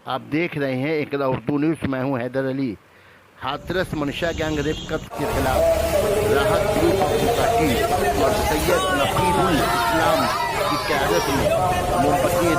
आप देख रहे हैं एकला उर्दू न्यूज़। मैं हूं हैदर अली। हाथरस मंशा गैंग रेप कत्ल के खिलाफ राहत ग्रुप सोसाइटी और सैयद नकीबुल इस्लाम की क़यादत में मोमबत्ती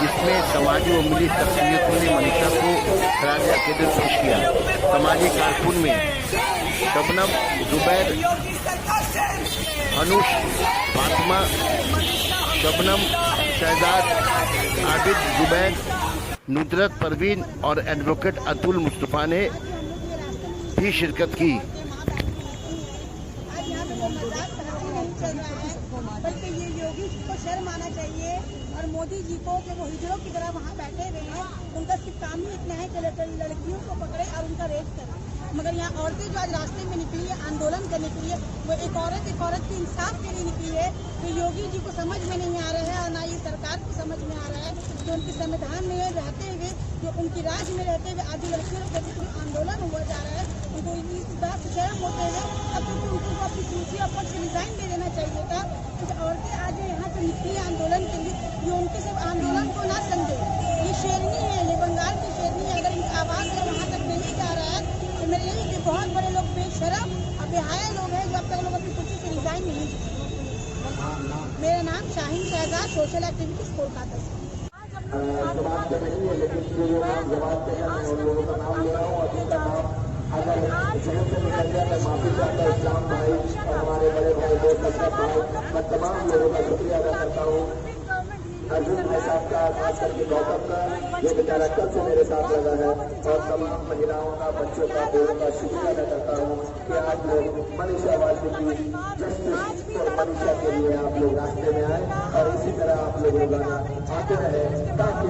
जिसमें समाजी व मिली शख्सियतों ने मंशा को खराज अकीदत पेश किया। समाजी कारकुन में शबनम, जुबैर, अनुष, फातिमा, शबनम, शहजाद, आबिद, जुबैर, नुदरत, परवीन और एडवोकेट अतुल मुस्तफ़ा ने भी शिरकत की। बल्कि ये योगी जी को शर्म आना चाहिए और मोदी जी को कि वो हिजड़ों की तरह वहाँ बैठे हुए हैं। उनका सिर्फ काम ही इतना है कि लड़कियों को पकड़े और उनका रेप करें। मगर यहाँ औरतें जो आज रास्ते में निकली है आंदोलन करने के लिए, वो एक औरत के इंसाफ के लिए निकली है। तो योगी जी को समझ में नहीं आ रहा है और ना ये सरकार को समझ में आ रहा है कि उनके संविधान में रहते हुए, जो उनकी राज में रहते हुए आज लड़कियों के प्रति आंदोलन हुआ जा रहा है, उनको इस बात से शर्म होते हुए अब तो उनको अपनी कुर्सी और पद से रिजाइन दे देना चाहिए था। कुछ औरतें आज यहाँ से निकली आंदोलन के लिए, ये उनके सब आंदोलन को ना समझे। ये शेरनी है, ये बंगाल की शेरनी है। अगर इनका आवाज़ अगर वहाँ तक नहीं जा रहा है तो मेरे यही कि बहुत बड़े लोग बेशरम और बेहाया लोग हैं जो अब तक लोग अपनी कुर्सी से रिजाइन नहीं दिए। मेरा नाम शाहीन शहजाद, सोशल एक्टिविटीज कोलकाता से। माफी चाहता इस्लाम भाई और हमारे बड़े भाई दोस्त भाई, मैं तमाम लोगों का शुक्रिया अदा करता हूँ। अर्जुन भाई साहब का, खास करके गौतम का, ये बेचारा कल से मेरे साथ लगा है, और तमाम महिलाओं का, बच्चों का, बूढ़ों का शुक्रिया अदा करता हूँ कि आज लोग मनीषा वाल्मीकि जस्टिस और मनीषा के लिए आप लोग रास्ते में आए और इसी तरह आप लोग रोजाना आते रहे ताकि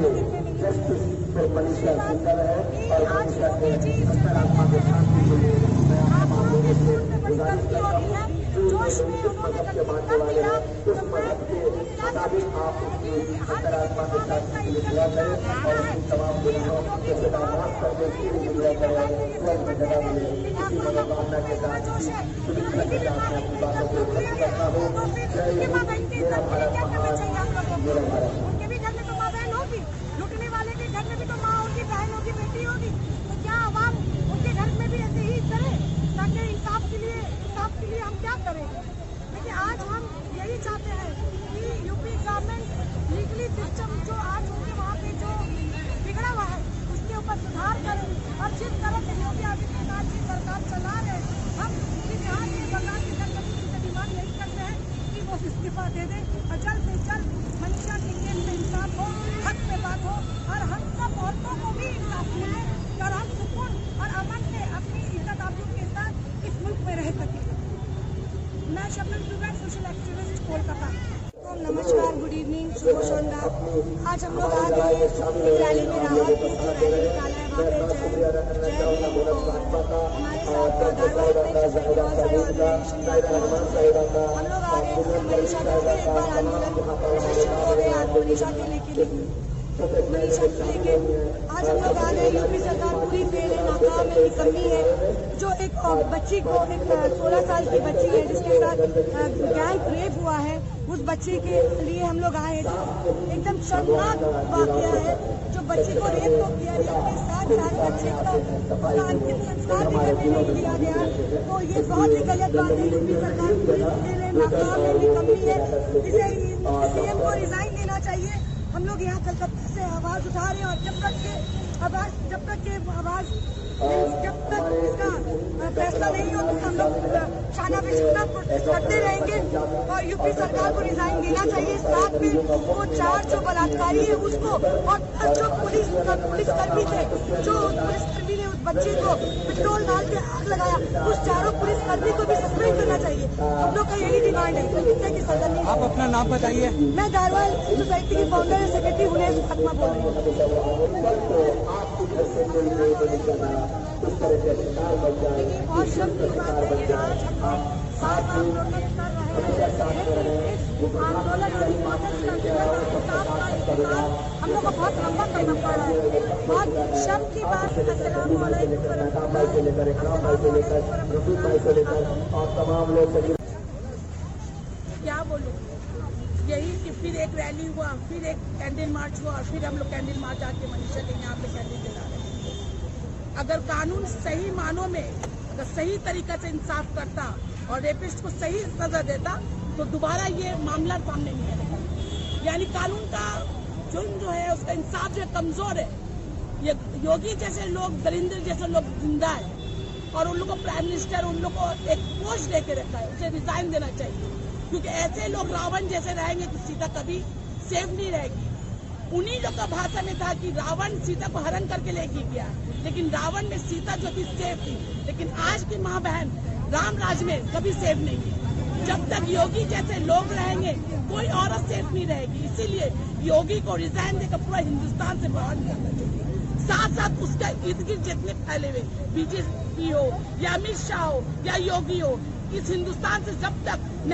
जस्टिस और मनीषा जिंदा रहे और मनीषा के अंतरात्मा के शांति के लिए मैं तमाम लोगों से गुजारिश करता हूँ जो जिस मजहब के मानने वाले हैं उस मजहब के मुताबिक आप अपनी अंतरात्मा के शांति के लिए दुआ करें और उन तमाम गुनाहों के सदा माफ कर दे, उसके लिए दुआ करें, स्वर्ग में जगह मिले। इसी मनोकामना के साथ, इसी शुभेच्छा के साथ मैं अपनी बातों को खत्म करता हूँ। जय हिंद, मेरा भारत महान, मेरा भारत। उनके भी घर में तो माँ बहन होगी, लुटने वाले के घर में भी तो माँ होगी, बहन होगी, बेटी होगी। तो क्या आवाम उनके घर में भी ऐसे ही करे ताकि इंसाफ के लिए हम क्या करेंगे? लेकिन आज हम यही चाहते हैं कि यूपी गवर्नमेंट लीगली सिस्टम जो आज उनके वहाँ पे जो बिगड़ा हुआ है उसके ऊपर सुधार करें और जिस तरह से योगी आदित्यनाथ जी सरकार चला रहे हैं, हम यहाँ के सरकार की जनप्रतिनिधि से डिमांड यही करते हैं कि वो इस्तीफा दे दें और जल्द से जल्द मनीषा के केस में इंसाफ हो, हक पे बात हो और हम सब औरतों को भी इंसाफ मिले और हम सुकून और अमन से अपनी इज्जत आबरू के साथ इस मुल्क में रह सकें। मैं शबनम जुबैर, सोशल एक्टिविस्ट कोलकाता। नमस्कार, गुड इवनिंग, शुभ संध्या। आज हम लोग आ गए एक रैली में, राहत की जो रैली निकाला है वहाँ पे जय हिंद और हमारे साथ हम लोग आ गए मनीषा का फिर एक बार आंदोलन शुरू हो गया मनीषा के लेके मनीषा को लेके आज हम लोग आ गए। यूपी सरकार पूरी फेल है, नाकाम है, निकम्मी है। जो एक बच्ची को, एक 16 साल की बच्ची है जिसके साथ गैंग रेप हुआ है, उस बच्ची के लिए हम लोग आए। एकदम शर्मनाक वाकया है, जो बच्ची को रेप तो किया, रेप के साथ साथ बच्चे को उसका अंतिम संस्कार भी करने नहीं दिया गया। तो ये बहुत ही गलत बात है। यूपी सरकार पूरी फेल है, नाकाम है, निकम्मी है। इसे सीएम को रिजाइन देना चाहिए। हम लोग यहाँ कलकत्ता से आवाज उठा रहे हैं और जब तक इसका फैसला नहीं होता हम लोग शाना बेशुमार प्रोटेस्ट करते रहेंगे और यूपी सरकार को रिजाइन देना चाहिए। साथ में वो 4 जो बलात्कारी है उसको और जो पुलिसकर्मी थे, जो पुलिसकर्मी ने उस बच्चे को पेट्रोल डाल के आग लगाया, उस 4 पुलिसकर्मी को भी सस्पेंड करना चाहिए। हम लोग का यही डिमांड है कलकत्ता की सदन में। आप अपना नाम बताइए। मैं धारवाड़ सोसाइटी की फाउंडर सेक्रेटरी हुनैस फातिमा बोल रही हूँ। बहुत शर्म की बात है कि आज हम प्रोटेस्ट कर रहे हैं, लेकिन आंदोलन और प्रोटेस्ट हम लोग को बहुत लंबा करना पड़ रहा है। बहुत शर्म की बात है। अस्सलाम वालेकुम क्या बोलूँ, यही कि फिर एक एक रैली हुआ, फिर एक कैंडल मार्च हुआ और फिर हम लोग कैंडल मार्च आके मनीषा के यहाँ पे कैंडल जला रहे हैं। अगर कानून सही मानों में अगर सही तरीका से इंसाफ करता और रेपिस्ट को सही सजा देता तो दोबारा ये मामला सामने नहीं आएगा। यानी कानून का जो है उसका इंसाफ जो कमजोर है। ये योगी जैसे लोग, दरिंदर जैसे लोग जिंदा है और उन लोग को प्राइम मिनिस्टर उन लोग को एक पोस्ट दे के रखा है, उसे रिजाइन देना चाहिए। क्योंकि ऐसे लोग रावण जैसे रहेंगे तो सीता कभी सेफ नहीं रहेगी। उन्हीं लोग का भाषा में था कि रावण सीता को हरण करके लेके गया, लेकिन रावण में सीता जो थी सेफ थी। लेकिन आज की माँ बहन राम राज में कभी सेफ नहीं है। जब तक योगी जैसे लोग रहेंगे कोई औरत सेफ नहीं रहेगी। इसीलिए योगी को रिजाइन देकर पूरा हिंदुस्तान से बाहर निकलना चाहिए। साथ साथ उसका इर्द गिर्द जितने फैले हुए बीजेपी हो या अमित शाह हो या योगी हो, इस हिंदुस्तान से जब तक नहीं